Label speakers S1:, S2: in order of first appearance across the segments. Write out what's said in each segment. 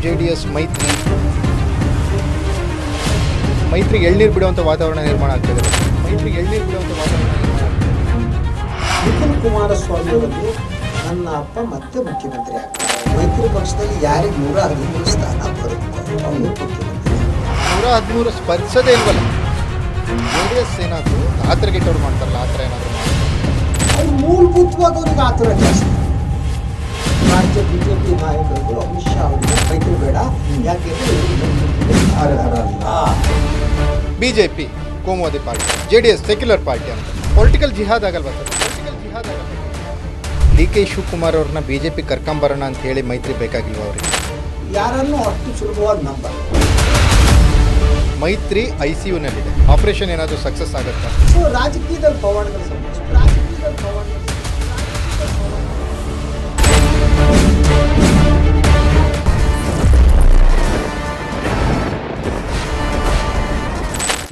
S1: JDS ಮೈತ್ರಿಗೆ ಎಳ್ನೀರು ಬಿಡುವಂಥ ವಾತಾವರಣ ನಿರ್ಮಾಣ ಆಗ್ತದೆ.
S2: ನಿಖಿಲ್ ಕುಮಾರಸ್ವಾಮಿ ಅವರಿಗೆ ನನ್ನ ಅಪ್ಪ ಮತ್ತೆ ಮುಖ್ಯಮಂತ್ರಿ ಆಗ್ತಾರೆ. ಮೈತ್ರಿ ಪಕ್ಷದಲ್ಲಿ ಯಾರಿಗೆ 113 ಸ್ಥಾನ ಬರುತ್ತೆ ಅವರು ಮುಖ್ಯಮಂತ್ರಿ.
S1: 113 ಸ್ಪರ್ಶದೇ ಇಲ್ವಲ್ಲ. JDS ಏನಾದರೂ ಆತರ ಗೆಟ್ಟವ್ರು ಮಾಡ್ತಾರಲ್ಲ, ಆ ಥರ ಏನಾದರೂ
S2: ಅವ್ರು ಮೂಲಭೂತವಾಗಿ ಅವ್ರಿಗೆ ಆತುರ ಜಾಸ್ತಿ. ರಾಜ್ಯ ಬಿಜೆಪಿ ನಾಯಕರು ಅಮಿತ್ ಶಾ ಅವರಿಗೆ ಮೈತ್ರಿ ಬೇಡ, ಯಾಕೆಂದ್ರೆ
S1: BJP ಕೋಮುವಾದಿ ಪಾರ್ಟಿ, JDS ಸೆಕ್ಯುಲರ್ ಪಾರ್ಟಿ ಅಂತ ಪೊಲಿಟಿಕಲ್ ಜಿಹಾದ್ ಆಗಲ್ವಾ ಸರ್? DK ಶಿವಕುಮಾರ್ ಅವ್ರನ್ನ BJP ಕರ್ಕೊಂಬರೋಣ ಅಂತ ಹೇಳಿ ಮೈತ್ರಿ ಬೇಕಾಗಿಲ್ವ ಅವರಿಗೆ?
S2: ಯಾರನ್ನು ಅಷ್ಟು ಸುಲಭವಾಗಿ ನಂಬಲ್ಲ.
S1: ಮೈತ್ರಿ ICUನಲ್ಲಿದೆ. ಆಪರೇಷನ್ ಏನಾದರೂ ಸಕ್ಸಸ್ ಆಗುತ್ತಾ?
S2: ಸೊ ರಾಜಕೀಯದಲ್ಲಿ ಪವಾಡಗಳು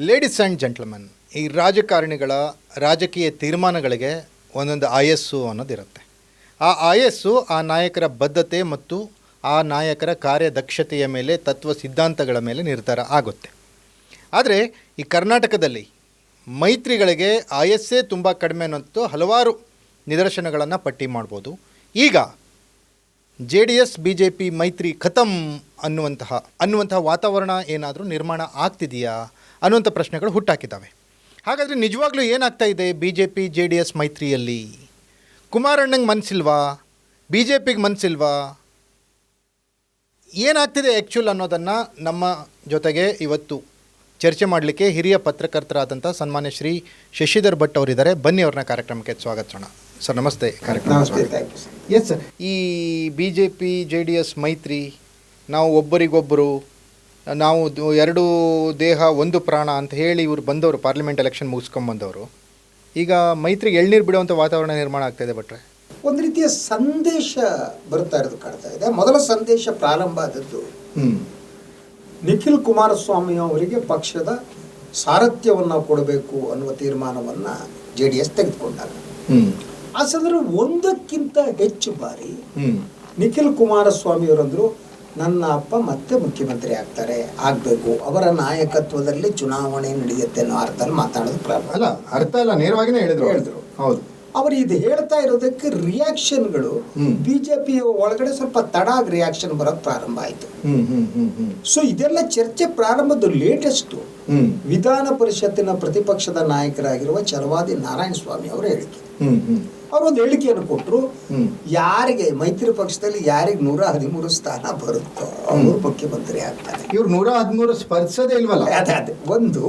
S1: ಲೇಡೀಸ್ ಆ್ಯಂಡ್ ಜೆಂಟ್ಲ್ಮನ್, ಈ ರಾಜಕಾರಣಿಗಳ ರಾಜಕೀಯ ತೀರ್ಮಾನಗಳಿಗೆ ಒಂದೊಂದು ಆಯಸ್ಸು ಅನ್ನೋದಿರುತ್ತೆ. ಆ ಆಯಸ್ಸು ಆ ನಾಯಕರ ಬದ್ಧತೆ ಮತ್ತು ಆ ನಾಯಕರ ಕಾರ್ಯದಕ್ಷತೆಯ ಮೇಲೆ, ತತ್ವ ಸಿದ್ಧಾಂತಗಳ ಮೇಲೆ ನಿರ್ಧಾರ ಆಗುತ್ತೆ. ಆದರೆ ಈ ಕರ್ನಾಟಕದಲ್ಲಿ ಮೈತ್ರಿಗಳಿಗೆ ಆಯಸ್ಸೇ ತುಂಬ ಕಡಿಮೆ ಅನ್ನೋದು ಹಲವಾರು ನಿದರ್ಶನಗಳನ್ನು ಪಟ್ಟಿ ಮಾಡ್ಬೋದು. ಈಗ JDS BJP ಮೈತ್ರಿ ಖತಮ್ ಅನ್ನುವಂತಹ ವಾತಾವರಣ ಏನಾದರೂ ನಿರ್ಮಾಣ ಆಗ್ತಿದೆಯಾ ಅನ್ನುವಂಥ ಪ್ರಶ್ನೆಗಳು ಹುಟ್ಟಾಕಿದ್ದಾವೆ. ಹಾಗಾದರೆ ನಿಜವಾಗ್ಲೂ ಏನಾಗ್ತಾ ಇದೆ BJP JDS ಮೈತ್ರಿಯಲ್ಲಿ? ಕುಮಾರಣ್ಣಂಗೆ ಮನಸ್ಸಿಲ್ವಾ? BJPಗೆ ಮನಸ್ಸಿಲ್ವಾ? ಏನಾಗ್ತಿದೆ ಆ್ಯಕ್ಚುಲ್ ಅನ್ನೋದನ್ನು ನಮ್ಮ ಜೊತೆಗೆ ಇವತ್ತು ಚರ್ಚೆ ಮಾಡಲಿಕ್ಕೆ ಹಿರಿಯ ಪತ್ರಕರ್ತರಾದಂಥ ಸನ್ಮಾನ್ಯ ಶ್ರೀ ಶಶಿಧರ್ ಭಟ್ ಅವರಿದ್ದಾರೆ. ಬನ್ನಿ, ಅವ್ರನ್ನ ಕಾರ್ಯಕ್ರಮಕ್ಕೆ ಸ್ವಾಗತಿಸೋಣ. ಸರ್ ನಮಸ್ತೆ. ಎಸ್ ಸರ್, ಈ BJP JDS ಮೈತ್ರಿ, ನಾವು ಒಬ್ಬರಿಗೊಬ್ಬರು, ನಾವು ಎರಡು ದೇಹ ಒಂದು ಪ್ರಾಣ ಅಂತ ಹೇಳಿ ಇವರು ಬಂದವರು, ಪಾರ್ಲಿಮೆಂಟ್ ಎಲೆಕ್ಷನ್ ಮುಗಿಸ್ಕೊಂಬಂದವರು, ಈಗ ಮೈತ್ರಿಗೆ ಎಳ್ನೀರು ಬಿಡುವಂಥ ವಾತಾವರಣ ನಿರ್ಮಾಣ ಆಗ್ತಾಯಿದೆ. ಭಟ್ರೆ,
S2: ಒಂದು ರೀತಿಯ ಸಂದೇಶ ಬರ್ತಾ ಇರೋದು ಕಾಣ್ತಾ ಇದೆ. ಮೊದಲ ಸಂದೇಶ ಪ್ರಾರಂಭ ಆದದ್ದು ನಿಖಿಲ್ ಕುಮಾರಸ್ವಾಮಿ ಅವರಿಗೆ ಪಕ್ಷದ ಸಾರಥ್ಯವನ್ನು ಕೊಡಬೇಕು ಅನ್ನುವ ತೀರ್ಮಾನವನ್ನು JDS ತೆಗೆದುಕೊಂಡಾಗ ಆ ಸಂದರ್ಭ ಒಂದಕ್ಕಿಂತ ಹೆಚ್ಚು ಬಾರಿ ನಿಖಿಲ್ ಕುಮಾರಸ್ವಾಮಿ ಅವರಂದ್ರು ನನ್ನ ಅಪ್ಪ ಮತ್ತೆ ಮುಖ್ಯಮಂತ್ರಿ ಆಗಬೇಕು, ಅವರ ನಾಯಕತ್ವದಲ್ಲಿ ಚುನಾವಣೆ ನಡೆಯುತ್ತೆ ಅನ್ನೋ ಅರ್ಥದಲ್ಲಿ ಮಾತಾಡೋದು ಪ್ರಾರಂಭ.
S1: ಅಲ್ಲ, ಅರ್ಥ ಅಲ್ಲ, ನೇರವಾಗಿನೇ ಹೇಳಿದ್ರು. ಹೌದು,
S2: ಅವರು ಇದು ಹೇಳ್ತಾ ಇರೋದಕ್ಕೆ ರಿಯಾಕ್ಷನ್ಗಳು ಬಿಜೆಪಿ ಒಳಗಡೆ ಸ್ವಲ್ಪ ತಡಾಗಿ ರಿಯಾಕ್ಷನ್ ಬರೋದು ಪ್ರಾರಂಭ ಆಯಿತು. ಸೊ ಇದೆಲ್ಲ ಚರ್ಚೆ ಪ್ರಾರಂಭದ ಲೇಟೆಸ್ಟ್ ವಿಧಾನ ಪರಿಷತ್ತಿನ ಪ್ರತಿಪಕ್ಷದ ನಾಯಕರಾಗಿರುವ ಛಲವಾದಿ ನಾರಾಯಣ ಸ್ವಾಮಿ ಅವರ ಹೇಳಿಕೆ. ಅವರೊಂದು ಹೇಳಿಕೆಯನ್ನು ಕೊಟ್ಟರು, ಯಾರಿಗೆ ಮೈತ್ರಿ ಪಕ್ಷದಲ್ಲಿ ಯಾರಿಗೆ 113 ಸ್ಥಾನ ಬರುತ್ತೋ ಅವರು ಮುಖ್ಯಮಂತ್ರಿ ಆಗ್ತಾರೆ.
S1: ಇವ್ರು 113 ಸ್ಪರ್ಶದೇ ಇಲ್ವಲ್ಲ.
S2: ಅದೇ ಒಂದು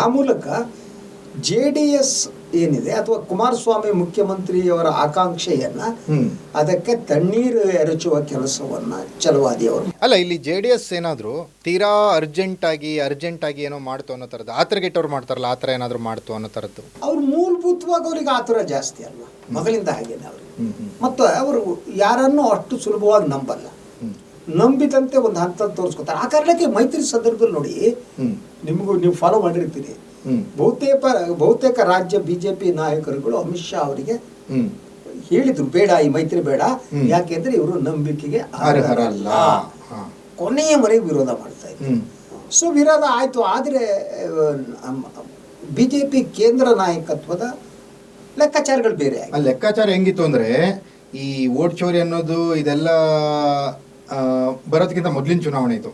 S2: ಆ ಮೂಲಕ JDS ಏನಿದೆ ಅಥವಾ ಕುಮಾರಸ್ವಾಮಿ ಮುಖ್ಯಮಂತ್ರಿಯವರ ಆಕಾಂಕ್ಷೆಯನ್ನ ಅದಕ್ಕೆ ತಣ್ಣೀರು ಎರಚುವ ಕೆಲಸವನ್ನ ಛಲವಾದಿ ಅವರು.
S1: ಅಲ್ಲ, ಇಲ್ಲಿ JDS ಏನಾದ್ರು ತೀರಾ ಅರ್ಜೆಂಟ್ ಆಗಿ ಏನೋ ಮಾಡ್ತು ಅನ್ನೋ ತರದ್ದು, ಆತರಗೆಟ್ಟವ್ರು ಮಾಡ್ತಾರಲ್ಲ, ಆ ಥರ ಏನಾದ್ರು ಮಾಡ್ತು ಅನ್ನೋ ತರದ್ದು.
S2: ಅವ್ರು ಮೂಲಭೂತವಾಗಿ ಅವ್ರಿಗೆ ಆತುರ ಜಾಸ್ತಿ ಅಲ್ವಾ, ಮೊದಲಿಂದ ಹಾಗೇನೆ ಅವ್ರಿಗೆ. ಮತ್ತು ಅವರು ಯಾರನ್ನೂ ಅಷ್ಟು ಸುಲಭವಾಗಿ ನಂಬಲ್ಲ, ನಂಬಿದಂತೆ ಒಂದು ಹಂತ ತೋರಿಸ್ಕೊತಾರೆ. ಆ ಕಾರಣಕ್ಕೆ ಮೈತ್ರಿ ಸಂದರ್ಭದಲ್ಲಿ ನೋಡಿ, ನೀವು ಫಾಲೋ ಮಾಡಿರ್ತೀರಿ, ಬಹುತೇಕ ರಾಜ್ಯ ಬಿಜೆಪಿ ನಾಯಕರುಗಳು ಅಮಿತ್ ಶಾ ಅವರಿಗೆ ಹೇಳಿದ್ರು ಬೇಡ, ಈ ಮೈತ್ರಿ ಬೇಡ, ಯಾಕೆಂದ್ರೆ ಇವರು ನಂಬಿಕೆಗೆ ಅರ್ಹರಲ್ಲ, ಕೊನೆಯವರೆಗೆ ವಿರೋಧ ಮಾಡ್ತಾ ಇದ್ರು. ಸೊ ವಿರೋಧ ಆಯ್ತು. ಆದ್ರೆ ಬಿಜೆಪಿ ಕೇಂದ್ರ ನಾಯಕತ್ವದ ಲೆಕ್ಕಾಚಾರಗಳು ಬೇರೆ.
S1: ಲೆಕ್ಕಾಚಾರ ಹೆಂಗಿತ್ತು ಅಂದ್ರೆ, ಈ ವೋಟ್ ಚೋರಿ ಅನ್ನೋದು ಇದೆಲ್ಲ ಬರೋದಕ್ಕಿಂತ ಮೊದಲಿನ ಚುನಾವಣೆ ಇತ್ತು.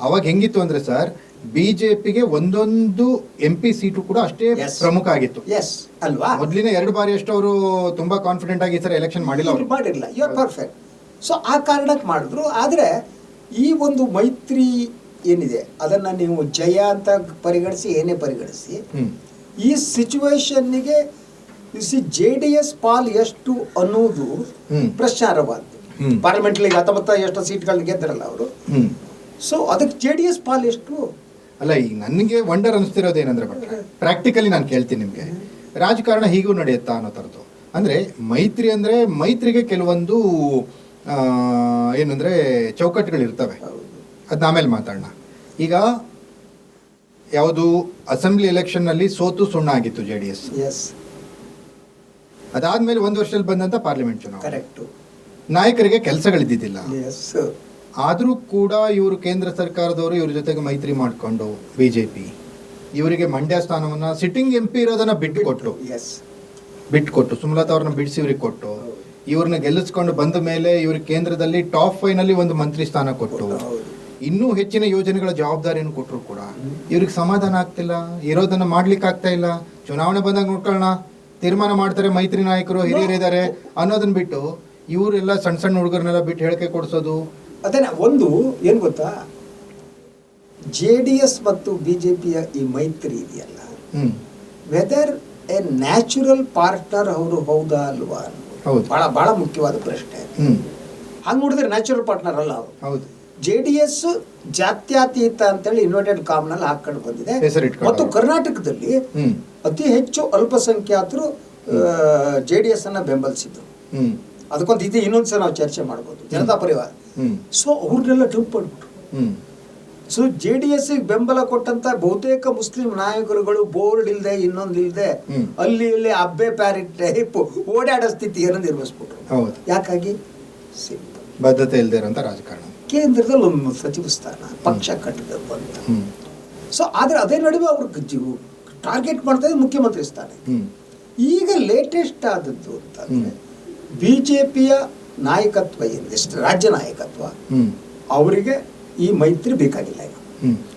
S1: ಅವಾಗ ಹೆಂಗಿತ್ತು ಅಂದ್ರೆ ಸರ್, ಬಿಜೆಪಿಗೆ ಒಂದೊಂದು MP ಸೀಟು ಕೂಡ ಅಷ್ಟೇ ಪ್ರಮುಖ ಆಗಿತ್ತು.
S2: ಅಲ್ವಾ,
S1: ಮೊದಲಿನ 2 ಬಾರಿ ಅಷ್ಟು ಅವರು ತುಂಬಾ ಕಾನ್ಫಿಡೆಂಟ್ ಆಗಿ ಸರ್ ಎಲೆಕ್ಷನ್ ಮಾಡಿಲ್ಲ.
S2: You are perfect. ಸೊ ಆ ಕಾರಣಕ್ಕೆ ಮಾಡಿದ್ರು. ಆದ್ರೆ ಈ ಒಂದು ಮೈತ್ರಿ ಏನಿದೆ ಅದನ್ನ ನೀವು ಜಯ ಅಂತ ಪರಿಗಣಿಸಿ, ಏನೇ ಪರಿಗಣಿಸಿ, ಈ ಸಿಚುವೇಶನ್ನಿಗೆ JDS ಪಾಲ್ ಎಷ್ಟು ಅನ್ನೋದು ಪ್ರಶ್ನಾರ್ಹವಾದ್ದು. ಪಾರ್ಲಿಮೆಂಟ್ಲಿ 19 ಎಷ್ಟು ಸೀಟ್ಗಳನ್ನ ಗೆದ್ದರಲ್ಲ ಅವರು. ಸೊ ಅದಕ್ಕೆ JDS ಪಾಲ್ ಎಷ್ಟು?
S1: ಅಲ್ಲ, ಈಗ ನನಗೆ ವಂಡರ್ ಅನಿಸ್ತಿರೋದೇನಂದ್ರೆ, ಪ್ರಾಕ್ಟಿಕಲಿ ನಾನು ಕೇಳ್ತೀನಿ ನಿಮಗೆ, ರಾಜಕಾರಣ ಹೀಗೂ ನಡೆಯುತ್ತಾ ಅನ್ನೋ ಥರದ್ದು. ಅಂದರೆ ಮೈತ್ರಿ ಅಂದರೆ ಮೈತ್ರಿಗೆ ಕೆಲವೊಂದು ಏನಂದರೆ ಚೌಕಟ್ಟುಗಳಿರ್ತವೆ, ಅದನ್ನ ಆಮೇಲೆ ಮಾತಾಡೋಣ. ಈಗ ಯಾವುದು ಅಸೆಂಬ್ಲಿ ಎಲೆಕ್ಷನ್ನಲ್ಲಿ ಸೋತು ಸುಣ್ಣ ಆಗಿತ್ತು JDS. ಅದಾದ್ಮೇಲೆ 1 ವರ್ಷದಲ್ಲಿ ಬಂದಂಥ ಪಾರ್ಲಿಮೆಂಟ್ ಚುನಾವಣೆ,
S2: ಕರೆಕ್ಟು,
S1: ನಾಯಕರಿಗೆ ಕೆಲಸಗಳಿದ್ದಿದ್ದಿಲ್ಲ. ಆದರೂ ಕೂಡ ಇವರು ಕೇಂದ್ರ ಸರ್ಕಾರದವರು ಇವ್ರ ಜೊತೆಗೆ ಮೈತ್ರಿ ಮಾಡಿಕೊಂಡು BJP ಇವರಿಗೆ ಮಂಡ್ಯ ಸ್ಥಾನವನ್ನು ಸಿಟ್ಟಿಂಗ್ MP ಇರೋದನ್ನ ಬಿಟ್ಟುಕೊಟ್ಟು ಸುಮಲತಾ ಅವ್ರನ್ನ ಬಿಡಿಸಿ ಇವ್ರಿಗೆ ಕೊಟ್ಟು ಇವ್ರನ್ನ ಗೆಲ್ಲಿಸ್ಕೊಂಡು ಬಂದ ಮೇಲೆ ಇವ್ರಿಗೆ ಕೇಂದ್ರದಲ್ಲಿ ಟಾಪ್ 5 ನಲ್ಲಿ ಒಂದು ಮಂತ್ರಿ ಸ್ಥಾನ ಕೊಟ್ಟು ಇನ್ನೂ ಹೆಚ್ಚಿನ ಯೋಜನೆಗಳ ಜವಾಬ್ದಾರಿಯನ್ನು ಕೊಟ್ಟರು ಕೂಡ ಇವ್ರಿಗೆ ಸಮಾಧಾನ ಆಗ್ತಿಲ್ಲ, ಇರೋದನ್ನ ಮಾಡ್ಲಿಕ್ಕೆ ಆಗ್ತಾ ಇಲ್ಲ. ಚುನಾವಣೆ ಬಂದಾಗ ನೋಡ್ಕೊಳ್ಳೋಣ, ತೀರ್ಮಾನ ಮಾಡ್ತಾರೆ ಮೈತ್ರಿ ನಾಯಕರು ಹಿರಿಯರಿದ್ದಾರೆ ಅನ್ನೋದನ್ನ ಬಿಟ್ಟು ಇವರೆಲ್ಲ ಸಣ್ಣ ಸಣ್ಣ ಹುಡುಗರನ್ನೆಲ್ಲ ಬಿಟ್ಟು ಹೇಳಿಕೆ ಕೊಡಿಸೋದು.
S2: ಅದೇನ ಒಂದು ಏನು ಗೊತ್ತಾ, JDS ಮತ್ತು BJPಯ ಈ ಮೈತ್ರಿ ಇದೆಯಲ್ಲ, ವೆದರ್ ಎ ನ್ಯಾಚುರಲ್ ಪಾರ್ಟ್ನರ್ ಅವರು ಹೌದಾ ಅಲ್ವಾ, ಬಹಳ ಬಹಳ ಮುಖ್ಯವಾದ ಪ್ರಶ್ನೆ. ಹಂಗೆ ನೋಡಿದ್ರೆ ನ್ಯಾಚುರಲ್ ಪಾರ್ಟ್ನರ್ ಅಲ್ಲ ಅವರು. JDS ಜಾತ್ಯತೀತ ಅಂತೇಳಿ ಇನ್ವರ್ಟೆಡ್ ಕಾಮ್ನಲ್ಲಿ ಹಾಕೊಂಡು ಬಂದಿದೆ ಮತ್ತು ಕರ್ನಾಟಕದಲ್ಲಿ ಅತಿ ಹೆಚ್ಚು ಅಲ್ಪಸಂಖ್ಯಾತರು JDS ಅನ್ನ ಬೆಂಬಲಿಸಿದ್ರು. ಅದಕ್ಕೊಂದು ಇದು ಇನ್ನೊಂದ್ಸಲ ನಾವು ಚರ್ಚೆ ಮಾಡ್ಬೋದು, ಜನತಾ ಪರಿವಾರ. ಸೊ ಅವ್ರನ್ನೆಲ್ಲ ಡಂಪ್ ಮಾಡ್ಬಿಟ್ರು. ಸೊ JDS ಬೆಂಬಲ ಕೊಟ್ಟಂತ ಬಹುತೇಕ ಮುಸ್ಲಿಂ ನಾಯಕರುಗಳು ಬೋರ್ಡ್ ಇಲ್ಲದೆ ಇನ್ನೊಂದು ಇಲ್ಲದೆ ಅಲ್ಲಿ ಇಲ್ಲಿ ಅಬ್ಬೆ ಪ್ಯಾರಿಟ್ ಟೈಪ್ ಓಡಾಡೋ ಸ್ಥಿತಿಯನ್ನು ನಿರ್ವಹಿಸ್ಬಿಟ್ರು. ಯಾಕಾಗಿ?
S1: ಬದ್ಧತೆ ಇಲ್ಲದೆ ಇರೋಂಥ ರಾಜಕಾರಣ.
S2: ಕೇಂದ್ರದಲ್ಲಿ ಒಂದು ಸಚಿವ ಸ್ಥಾನ ಪಕ್ಷ ಕಟ್ಟಿದ ಬಂದ. ಸೊ ಆದ್ರೆ ಅದೇ ನಡುವೆ ಅವ್ರಿಗೆ ಟಾರ್ಗೆಟ್ ಮಾಡ್ತಾ ಇದ್ದು ಮುಖ್ಯಮಂತ್ರಿ ಸ್ಥಾನ. ಈಗ ಲೇಟೆಸ್ಟ್ ಆದದ್ದು ಅಂತಂದ್ರೆ BJPಯ ನಾಯಕತ್ವ ಏನಿದೆ, ರಾಜ್ಯ ನಾಯಕತ್ವ, ಅವರಿಗೆ ಈ ಮೈತ್ರಿ ಬೇಕಾಗಿಲ್ಲ.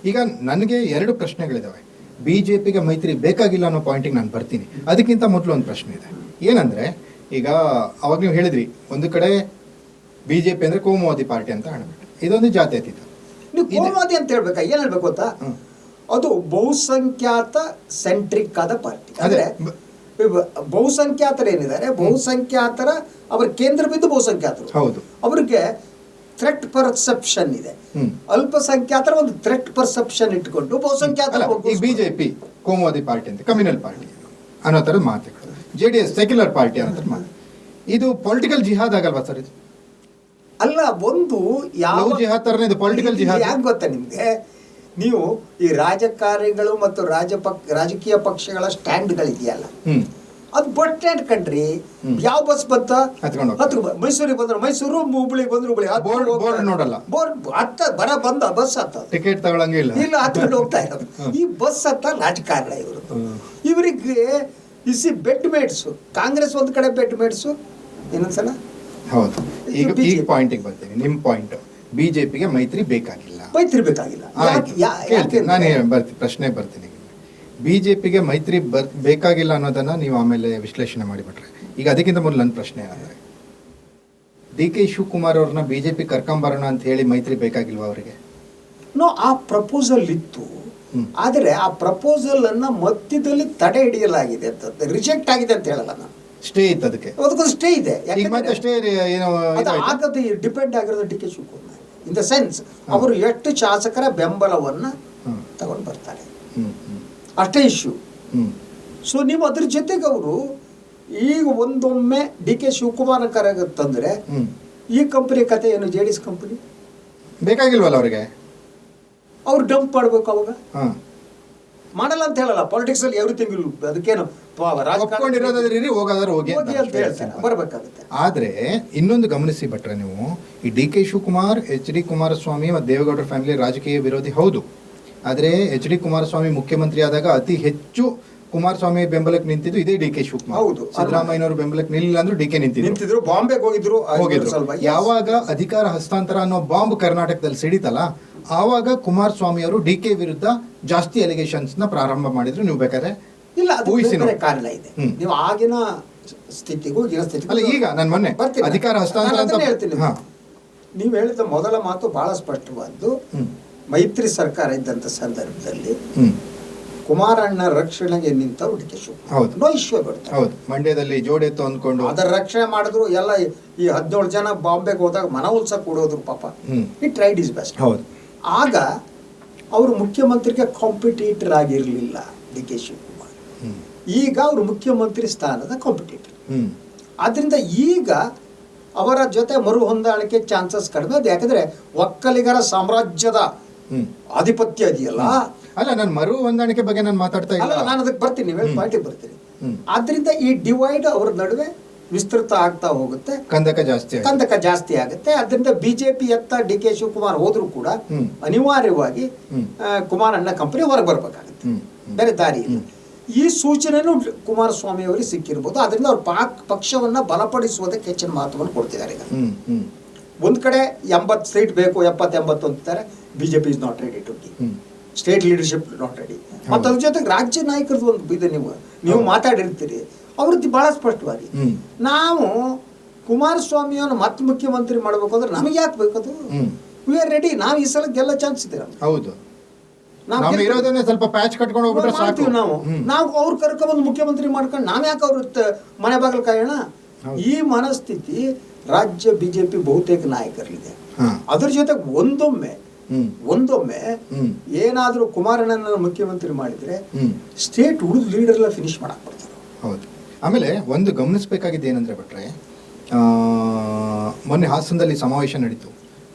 S1: ಈಗ ನನಗೆ 2 ಪ್ರಶ್ನೆಗಳಿದಾವೆ. BJPಗೆ ಮೈತ್ರಿ ಬೇಕಾಗಿಲ್ಲ ಅನ್ನೋ ಪಾಯಿಂಟಿಗೆ ನಾನು ಬರ್ತೀನಿ. ಅದಕ್ಕಿಂತ ಮೊದಲು ಒಂದು ಪ್ರಶ್ನೆ ಇದೆ. ಏನಂದ್ರೆ ಈಗ ಅವಾಗ ನೀವು ಹೇಳಿದ್ರಿ, ಒಂದು ಕಡೆ BJP ಅಂದ್ರೆ ಕೋಮುವಾದಿ ಪಾರ್ಟಿ ಅಂತ ಹೇಳ್ಬಿಟ್ಟು, ಇದೊಂದು ಜಾತ್ಯತೀತ.
S2: ನೀವು ಕೋಮುವಾದಿ ಅಂತ ಹೇಳ್ಬೇಕಾ? ಏನ್ ಹೇಳ್ಬೇಕು ಗೊತ್ತಾ, ಅದು ಬಹುಸಂಖ್ಯಾತ ಸೆಂಟ್ರಿಕ್ ಆದ ಪಾರ್ಟಿ. ಅಂದ್ರೆ ಬಹುಸಂಖ್ಯಾತರು ಏನಿದ್ದಾರೆ, ಬಹುಸಂಖ್ಯಾತರ ಅವರ ಕೇಂದ್ರ ಬಿದ್ದು ಬಹುಸಂಖ್ಯಾತರು.
S1: ಹೌದು,
S2: ಅವ್ರಿಗೆ ಥ್ರೆಟ್ ಪರ್ಸೆಪ್ಷನ್ ಇದೆ. ಅಲ್ಪಸಂಖ್ಯಾತರ ಒಂದು ಥ್ರೆಟ್ ಪರ್ಸೆಪ್ಷನ್ ಇಟ್ಕೊಂಡು ಬಹುಸಂಖ್ಯಾತರ.
S1: ಈಗ BJP ಕೋಮುವಾದಿ ಪಾರ್ಟಿ ಅಂತ, ಕಮ್ಯುನಲ್ ಪಾರ್ಟಿ ಅನ್ನೋ ಥರದ ಮಾತುಗಳು, JDS ಸೆಕ್ಯುಲರ್ ಪಾರ್ಟಿ ಅನ್ನೋ ಥರ ಮಾತು. ಇದು ಪೊಲಿಟಿಕಲ್ ಜಿಹಾದ್ ಆಗಲ್ವಾ ಸರ್? ಇದು
S2: ಅಲ್ಲ, ಒಂದು ಯಾವ
S1: ಜಿಹಾದ್ ತರನೇ ಇದು ಪೊಲಿಟಿಕಲ್ ಜಿಹಾದ್.
S2: ಯಾಕೆ ಗೊತ್ತಾ ನಿಮ್ಗೆ, ನೀವು ಈ ರಾಜಕಾರಣಿಗಳು ಮತ್ತು ರಾಜಕೀಯ ಪಕ್ಷಗಳ ಸ್ಟ್ಯಾಂಡ್ಗಳಿದೆಯಲ್ಲ, ಅದು ಬಸ್ ಸ್ಟ್ಯಾಂಡ್ ಕಂಡ್ರಿ. ಯಾವ ಬಸ್ ಬಂತ? ಮೈಸೂರಿಗೆ ಬಂದ್ರೆ ಮೈಸೂರು, ಹುಬ್ಳಿಗೆ ಬಂದ್ರೆ ಹುಬ್ಳಿ.
S1: ಬೋರ್ಡ್ ನೋಡಲ್ಲ,
S2: ಬೋರ್ಡ್ ಹತ್ತ ಬರ ಬಂದ ಬಸ್ ಹತ್ತ,
S1: ಟಿಕೆಟ್ ತಗೊಳಂಗಿಲ್ಲ,
S2: ಇಲ್ಲ ಹತ್ಕೊಂಡು ಹೋಗ್ತಾ ಇರೋದು. ಈ ಬಸ್ ಹತ್ತ ರಾಜಕಾರಣ ಇವರು. ಇವರಿಗೆ ಇಸಿ ಬೆಡ್ ಮೇಟ್ಸು. ಕಾಂಗ್ರೆಸ್ ಒಂದ್ ಕಡೆ ಬೆಡ್ ಮೇಟ್ಸು, ಇನ್ನೊಂದ್ಸಲ.
S1: ಹೌದು, ಈಗ ಪಾಯಿಂಟಿಗೆ ಬರ್ತೀನಿ. ನಿಮ್ ಪಾಯಿಂಟ್, BJPಗೆ ಮೈತ್ರಿ ಬೇಕಾಗಿಲ್ಲ.
S2: ಮೈತ್ರಿ ಬೇಕಾಗಿಲ್ಲ.
S1: ನಾನು ಪ್ರಶ್ನೆ ಬರ್ತೀನಿ. BJPಗೆ ಮೈತ್ರಿ ಬೇಕಾಗಿಲ್ಲ ಅನ್ನೋದನ್ನ ನೀವು ಆಮೇಲೆ ವಿಶ್ಲೇಷಣೆ ಮಾಡಿಬಿಟ್ರೆ, ಈಗ ಅದಕ್ಕಿಂತ ಮೊದಲು ನನ್ನ ಪ್ರಶ್ನೆ ಏನಂದ್ರೆ, DK ಶಿವಕುಮಾರ್ ಅವ್ರನ್ನ BJP ಕರ್ಕೊಂಬರೋಣ ಅಂತ ಹೇಳಿ ಮೈತ್ರಿ ಬೇಕಾಗಿಲ್ವಾ ಅವರಿಗೆ?
S2: ಆ ಪ್ರಪೋಸಲ್ ಇತ್ತು, ಆದರೆ ಆ ಪ್ರಪೋಸಲ್ ಅನ್ನ ಮಧ್ಯದಲ್ಲಿ ತಡೆ ಹಿಡಿಯಲಾಗಿದೆ ಅಂತ, ರಿಜೆಕ್ಟ್ ಆಗಿದೆ ಅಂತ ಹೇಳಲ್ಲ ನಾನು.
S1: ಸ್ಟೇ ಇತ್ತು, ಅದಕ್ಕೊಂದು
S2: ಸ್ಟೇ ಇದೆ. ಆಗತ್ತೆ ಡಿಪೆಂಡ್ ಆಗಿರೋದು DK Shivakumar in the sense, ಅವರು ಎಷ್ಟು ಶಾಸಕರ ಬೆಂಬಲವನ್ನ ತಗೊಂಡು ಬರ್ತಾರೆ, ಅಷ್ಟೇ ಇಶ್ಯೂ. ಸೊ ನೀವು ಅದ್ರ ಜೊತೆಗೆ ಅವರು ಈಗ ಒಂದೊಮ್ಮೆ DK ಶಿವಕುಮಾರ್ ಕರೆಗತ್ತಂದ್ರೆ ಈ ಕಂಪನಿ ಕತೆ ಏನು? JDS ಕಂಪನಿ
S1: ಬೇಕಾಗಿಲ್ವಲ್ಲ ಅವರಿಗೆ,
S2: ಅವ್ರು ಡಂಪ್ ಮಾಡ್ಬೇಕು. ಅವಾಗ ಮಾಡಲ್ಲ ಅಂತ ಹೇಳಲ್ಲ, ಪಾಲಿಟಿಕ್ಸ್ ಅಲ್ಲಿ ಎವ್ರಿಥಿಂಗ್. ಅದಕ್ಕೇನು ಬರಬೇಕಾಗುತ್ತೆ.
S1: ಆದ್ರೆ ಇನ್ನೊಂದು ಗಮನಿಸಿ ಬಿಟ್ರೆ ನೀವು, ಈ DK ಶಿವಕುಮಾರ್, HD ಕುಮಾರಸ್ವಾಮಿ ಮತ್ತು ದೇವೇಗೌಡರ ಫ್ಯಾಮಿಲಿ ರಾಜಕೀಯ ವಿರೋಧಿ ಹೌದು. ಆದ್ರೆ HD ಕುಮಾರಸ್ವಾಮಿ ಮುಖ್ಯಮಂತ್ರಿ ಆದಾಗ ಅತಿ ಹೆಚ್ಚು ಕುಮಾರಸ್ವಾಮಿ ಬೆಂಬಲಕ್ಕೆ ನಿಂತಿದ್ದು ಇದೇ DK ಶಿವಕುಮಾರ್. ಹೌದು, ಸಿದ್ದರಾಮಯ್ಯನವರು ಬೆಂಬಲಕ್ಕೆ ನಿಲ್ಲಿಲ್ಲ ಅಂದ್ರೂ DK ನಿಂತಿದ್ರು.
S2: ಬಾಂಬೆಗೆ ಹೋಗಿದ್ರು.
S1: ಯಾವಾಗ ಅಧಿಕಾರ ಹಸ್ತಾಂತರ ಅನ್ನೋ ಬಾಂಬ್ ಕರ್ನಾಟಕದಲ್ಲಿ ಸಿಡಿತಲ್ಲ, ಆವಾಗ ಕುಮಾರಸ್ವಾಮಿ ಅವರು DK ವಿರುದ್ಧ ಜಾಸ್ತಿ ಅಲಿಗೇಷನ್ಸ್ ನ ಪ್ರಾರಂಭ ಮಾಡಿದ್ರು. ನೀವು ಬೇಕಾದ್ರೆ
S2: ಇಲ್ಲ, ಕಾರಣ ಇದೆ. ನೀವು ಆಗಿನ ಸ್ಥಿತಿಗೂ
S1: ಅಲ್ಲ, ಈಗ ನಾನು ಮೊನ್ನೆ ಅಧಿಕಾರ ಹಸ್ತಾಂತರ ಅಂತ
S2: ಹೇಳ್ತೀನಿ. ನೀವು ಹೇಳಿದ ಮೊದಲ ಮಾತು ಬಹಳ ಸ್ಪಷ್ಟವಾದ್ದು. ಮೈತ್ರಿ ಸರ್ಕಾರ ಇದ್ದಂತ ಸಂದರ್ಭದಲ್ಲಿ ಕುಮಾರಣ್ಣ ರಕ್ಷಣೆಗೆ ನಿಂತವ್ರು DK ಶಿವಕುಮಾರ್. ನೋ ಇಶ್ಯೂ ಬಿಡ್ತಾರೆ.
S1: ಹೌದು, ಮಂಡ್ಯದಲ್ಲಿ ಜೋಡೆತ್ತು ಅಂದ್ಕೊಂಡು
S2: ಅದರ ರಕ್ಷಣೆ ಮಾಡಿದ್ರು. ಎಲ್ಲ ಈ 17 ಜನ ಬಾಂಬೆಗೆ ಹೋದಾಗ ಮನ ಉಲ್ಸಕ್ ಕೊಡೋದ್ರು ಪಾಪ. ಈ ಟ್ರೈಡ್ ಇಸ್ ಬೆಸ್ಟ್.
S1: ಹೌದು,
S2: ಆಗ ಅವರು ಮುಖ್ಯಮಂತ್ರಿಗೆ ಕಾಂಪಿಟೇಟರ್ ಆಗಿರ್ಲಿಲ್ಲ DK ಶಿವಕುಮಾರ್. ಈಗ ಅವರು ಮುಖ್ಯಮಂತ್ರಿ ಸ್ಥಾನದ ಕಾಂಪಿಟೇಟರ್. ಆದ್ರಿಂದ ಈಗ ಅವರ ಜೊತೆ ಮರು ಹೊಂದಾಣಿಕೆ ಚಾನ್ಸಸ್ ಕಡಿಮೆ. ಅದು ಯಾಕಂದ್ರೆ ಒಕ್ಕಲಿಗರ ಸಾಮ್ರಾಜ್ಯದ ಆಧಿಪತ್ಯ ಇದೆಯಲ್ಲ.
S1: ಅಲ್ಲ, ನಾನು ಮರು ಹೊಂದಾಣಿಕೆ ಬಗ್ಗೆ ನಾನು ಮಾತಾಡ್ತಾ ಇಲ್ಲ.
S2: ನಾನು ಅದಕ್ಕೆ ಬರ್ತೀನಿ, ಪಾರ್ಟಿ ಬರ್ತೀನಿ. ಆದ್ರಿಂದ ಈ ಡಿವೈಡ್ ಅವ್ರ ನಡುವೆ ವಿಸ್ತೃತ ಆಗ್ತಾ ಹೋಗುತ್ತೆ,
S1: ಕಂದಕ ಜಾಸ್ತಿ
S2: ಆಗುತ್ತೆ. ಅದರಿಂದ ಬಿಜೆಪಿ ಡಿ ಕೆ ಶಿವಕುಮಾರ್ ಹೋದ್ರೂ ಕೂಡ ಅನಿವಾರ್ಯವಾಗಿ ಕುಮಾರಣ್ಣ ಕಂಪನಿ ಹೊರಗೆ ಬರ್ಬೇಕಾಗುತ್ತೆ, ಬೇರೆ ದಾರಿ ಇಲ್ಲ. ಈ ಸೂಚನೆನೂ ಕುಮಾರಸ್ವಾಮಿ ಅವರಿಗೆ ಸಿಕ್ಕಿರ್ಬೋದು. ಅದರಿಂದ ಅವ್ರ ಪಕ್ಷವನ್ನ ಬಲಪಡಿಸುವುದಕ್ಕೆ ಹೆಚ್ಚಿನ ಮಹತ್ವವನ್ನು ಕೊಡ್ತಿದ್ದಾರೆ. ಈಗ ಒಂದ್ ಕಡೆ 80 ಸೀಟ್ ಬೇಕು, 70-80 ಅಂತಾರೆ. BJP is not ready to give, state leadership not ready. ಮತ್ತು ಅದ್ರ ಜೊತೆಗೆ ರಾಜ್ಯ ನಾಯಕರದ್ದು ಒಂದು ಇದೆ, ನೀವು ಮಾತಾಡಿರ್ತೀರಿ ಅವ್ರದ್ದು ಬಹಳ ಸ್ಪಷ್ಟವಾಗಿ, ನಾವು ಕುಮಾರಸ್ವಾಮಿಯನ್ನು ಮತ್ತೆ ಮುಖ್ಯಮಂತ್ರಿ ಮಾಡಬೇಕು ಅಂದ್ರೆ ನಮಗೆ ಯಾಕೆ ಬೇಕದು, ವಿ ಆರ್ ರೆಡಿ, ನಾವು ಈ ಸಲ ಗೆಲ್ಲ ಚಾನ್ಸ್ ಇದೆ.
S1: ಹೌದು, ಸ್ವಲ್ಪ ಪ್ಯಾಚ್ ಕಟ್ಕೊಂಡು ಹೋಗ್ಬಿಟ್ರೆ ಸಾಕು.
S2: ನಾವು ಅವ್ರು ಕರ್ಕೊಂಡ್ಬಂದು ಮುಖ್ಯಮಂತ್ರಿ ಮಾಡ್ಕೊಂಡು ನಾವ್ ಯಾಕೆ ಅವ್ರ ಮನೆ ಬಾಗಿಲು ಕಾಯೋಣ? ಈ ಮನಸ್ಥಿತಿ ರಾಜ್ಯ ಬಿಜೆಪಿ ಬಹುತೇಕ ನಾಯಕರಲ್ಲಿದೆ. ಅದ್ರ ಜೊತೆಗೆ ಒಂದೊಮ್ಮೆ ಏನಾದ್ರೂ ಕುಮಾರಣ್ಣನ ಮುಖ್ಯಮಂತ್ರಿ ಮಾಡಿದ್ರೆ ಸ್ಟೇಟ್ ಉಳಿದ ಲೀಡರ್ ಎಲ್ಲ ಫಿನಿಶ್ ಮಾಡಕ್ ಬರ್ತಾರೆ.
S1: ಹೌದು. ಆಮೇಲೆ ಒಂದು ಗಮನಿಸಬೇಕಾಗಿದ್ದು ಏನಂದ್ರೆ ಭಟ್ರೆ, ಮೊನ್ನೆ ಹಾಸನದಲ್ಲಿ ಸಮಾವೇಶ ನಡೀತು,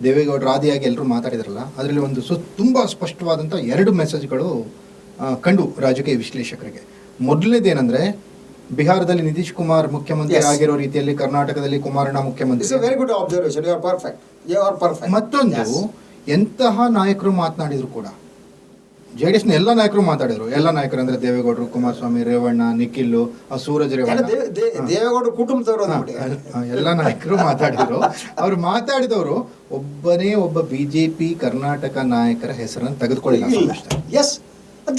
S1: ದೇವೇಗೌಡರು ಆದಿಯಾಗಿ ಎಲ್ಲರೂ ಮಾತಾಡಿದ್ರಲ್ಲ, ಅದರಲ್ಲಿ ಒಂದು ತುಂಬ ಸ್ಪಷ್ಟವಾದಂಥ 2 ಮೆಸೇಜ್ಗಳು ಕಂಡು ರಾಜಕೀಯ ವಿಶ್ಲೇಷಕರಿಗೆ. ಮೊದಲನೇದೇನೆಂದ್ರೆ, ಬಿಹಾರದಲ್ಲಿ ನಿತೀಶ್ ಕುಮಾರ್ ಮುಖ್ಯಮಂತ್ರಿ ಆಗಿರೋ ರೀತಿಯಲ್ಲಿ ಕರ್ನಾಟಕದಲ್ಲಿ ಕುಮಾರಣ್ಣ ಮುಖ್ಯಮಂತ್ರಿ.
S2: Very good observation, you are perfect.
S1: ಮತ್ತೊಂದು, ಎಂತಹ ನಾಯಕರು ಮಾತನಾಡಿದ್ರು ಕೂಡ, JDS ನ ಎಲ್ಲ ನಾಯಕರು ಮಾತಾಡಿದ್ರು. ಎಲ್ಲ ನಾಯಕರು ಅಂದ್ರೆ ದೇವೇಗೌಡರು, ಕುಮಾರಸ್ವಾಮಿ, ರೇವಣ್ಣ, ನಿಖಿಲ್, ಸೂರಜ್ ರೇವಣ್ಣ,
S2: ದೇವೇಗೌಡರು ಕುಟುಂಬದವರು,
S1: ಎಲ್ಲ ನಾಯಕರು ಮಾತಾಡಿದ್ರು. ಅವ್ರು ಮಾತಾಡಿದವರು ಒಬ್ಬ ಬಿಜೆಪಿ ಕರ್ನಾಟಕ ನಾಯಕರ ಹೆಸರನ್ನು ತೆಗೆದುಕೊಳ್ಳಿಲ್ಲ.
S2: S,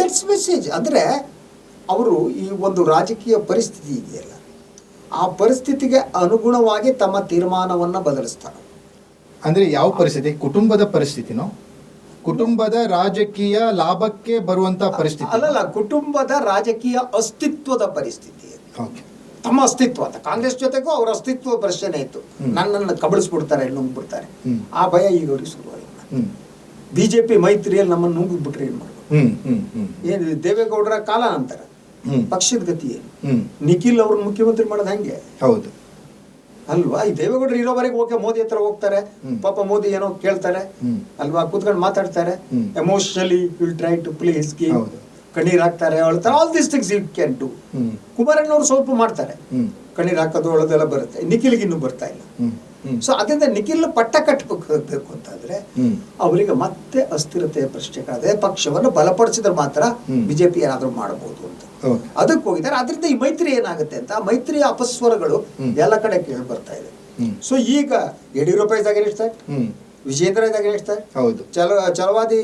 S2: that's message. ಅಂದ್ರೆ ಅವರು ಈ ಒಂದು ರಾಜಕೀಯ ಪರಿಸ್ಥಿತಿ ಇದೆಯಲ್ಲ, ಆ ಪರಿಸ್ಥಿತಿಗೆ ಅನುಗುಣವಾಗಿ ತಮ್ಮ ತೀರ್ಮಾನವನ್ನ ಬದಲಿಸ್ತಾರೆ.
S1: ಅಂದ್ರೆ ಯಾವ ಪರಿಸ್ಥಿತಿ? ಕುಟುಂಬದ ಪರಿಸ್ಥಿತಿನೋ, ಕುಟುಂಬದ ರಾಜಕೀಯ ಲಾಭಕ್ಕೆ ಬರುವಂತ ಪರಿಸ್ಥಿತಿ
S2: ಅಲ್ಲಲ್ಲ, ಕುಟುಂಬದ ರಾಜಕೀಯ ಅಸ್ತಿತ್ವದ ಪರಿಸ್ಥಿತಿ. ತಮ್ಮ ಅಸ್ತಿತ್ವ ಅಂತ ಕಾಂಗ್ರೆಸ್ ಜೊತೆಗೂ ಅವ್ರ ಅಸ್ತಿತ್ವ ಪ್ರಶ್ನೆ ಇತ್ತು. ನನ್ನನ್ನು ಕಬಳಿಸ್ಬಿಡ್ತಾರೆ, ನುಂಗ್ಬಿಡ್ತಾರೆ, ಆ ಭಯ ಈಗ ಅವ್ರಿಗೆ ಶುರುವಾಗಿಲ್ಲ. ಬಿಜೆಪಿ ಮೈತ್ರಿಯಲ್ಲಿ ನಮ್ಮನ್ನು ನುಂಗ್ಬಿಟ್ರೆ ಏನ್ ಮಾಡೋದು? ಏನ್ ದೇವೇಗೌಡರ ಕಾಲ ನಂತರ ಪಕ್ಷದ ಗತಿ ಏನು? ನಿಖಿಲ್ ಅವ್ರನ್ನ ಮುಖ್ಯಮಂತ್ರಿ ಮಾಡೋದು ಹೆಂಗೆ?
S1: ಹೌದು
S2: ಅಲ್ವಾ? ಈ ದೇವೇಗೌಡರು ಇರೋವರೆಗೆ ಓಕೆ, ಮೋದಿ ಹತ್ರ ಹೋಗ್ತಾರೆ, ಪಾಪ ಮೋದಿ ಏನೋ ಕೇಳ್ತಾರೆ ಅಲ್ವಾ, ಕೂತ್ಕೊಂಡು ಮಾತಾಡ್ತಾರೆ, emotionally will try to please give, ಕಣ್ಣೀರ್ ಹಾಕ್ತಾರೆ, ಅಳ್ತಾರೆ, all this things you can do. ಕುಮಾರಣ್ಣವ್ರು ಸ್ವಲ್ಪ ಮಾಡ್ತಾರೆ, ಕಣ್ಣೀರ್ ಹಾಕೋದು ಅಳೋದೆಲ್ಲ ಬರುತ್ತೆ. ನಿಖಿಲ್ಗೆ ಇನ್ನೂ ಬರ್ತಾ ಇಲ್ಲ. ಸೊ ಅದರಿಂದ ನಿಖಿಲ್ ಪಟ್ಟ ಕಟ್ಟಬೇಕು ಅಂತಾದ್ರೆ ಅವರಿಗೆ ಮತ್ತೆ ಅಸ್ಥಿರತೆಯ ಪ್ರಶ್ನೆ. ಅದೇ ಪಕ್ಷವನ್ನು ಬಲಪಡಿಸಿದ್ರೆ ಮಾತ್ರ ಬಿಜೆಪಿ ಏನಾದ್ರೂ ಮಾಡಬಹುದು ಅಂತ ಅದಕ್ಕೆ ಹೋಗಿದ್ದಾರೆ. ಅದರಿಂದ ಈ ಮೈತ್ರಿ ಏನಾಗುತ್ತೆ ಅಂತ, ಮೈತ್ರಿಯ ಅಪಸ್ವರಗಳು ಎಲ್ಲ ಕಡೆ ಕೇಳಿ ಬರ್ತಾ ಇದೆ. ಸೊ ಈಗ Yediyurappa is against that, Vijayendra is against that, Chalavadi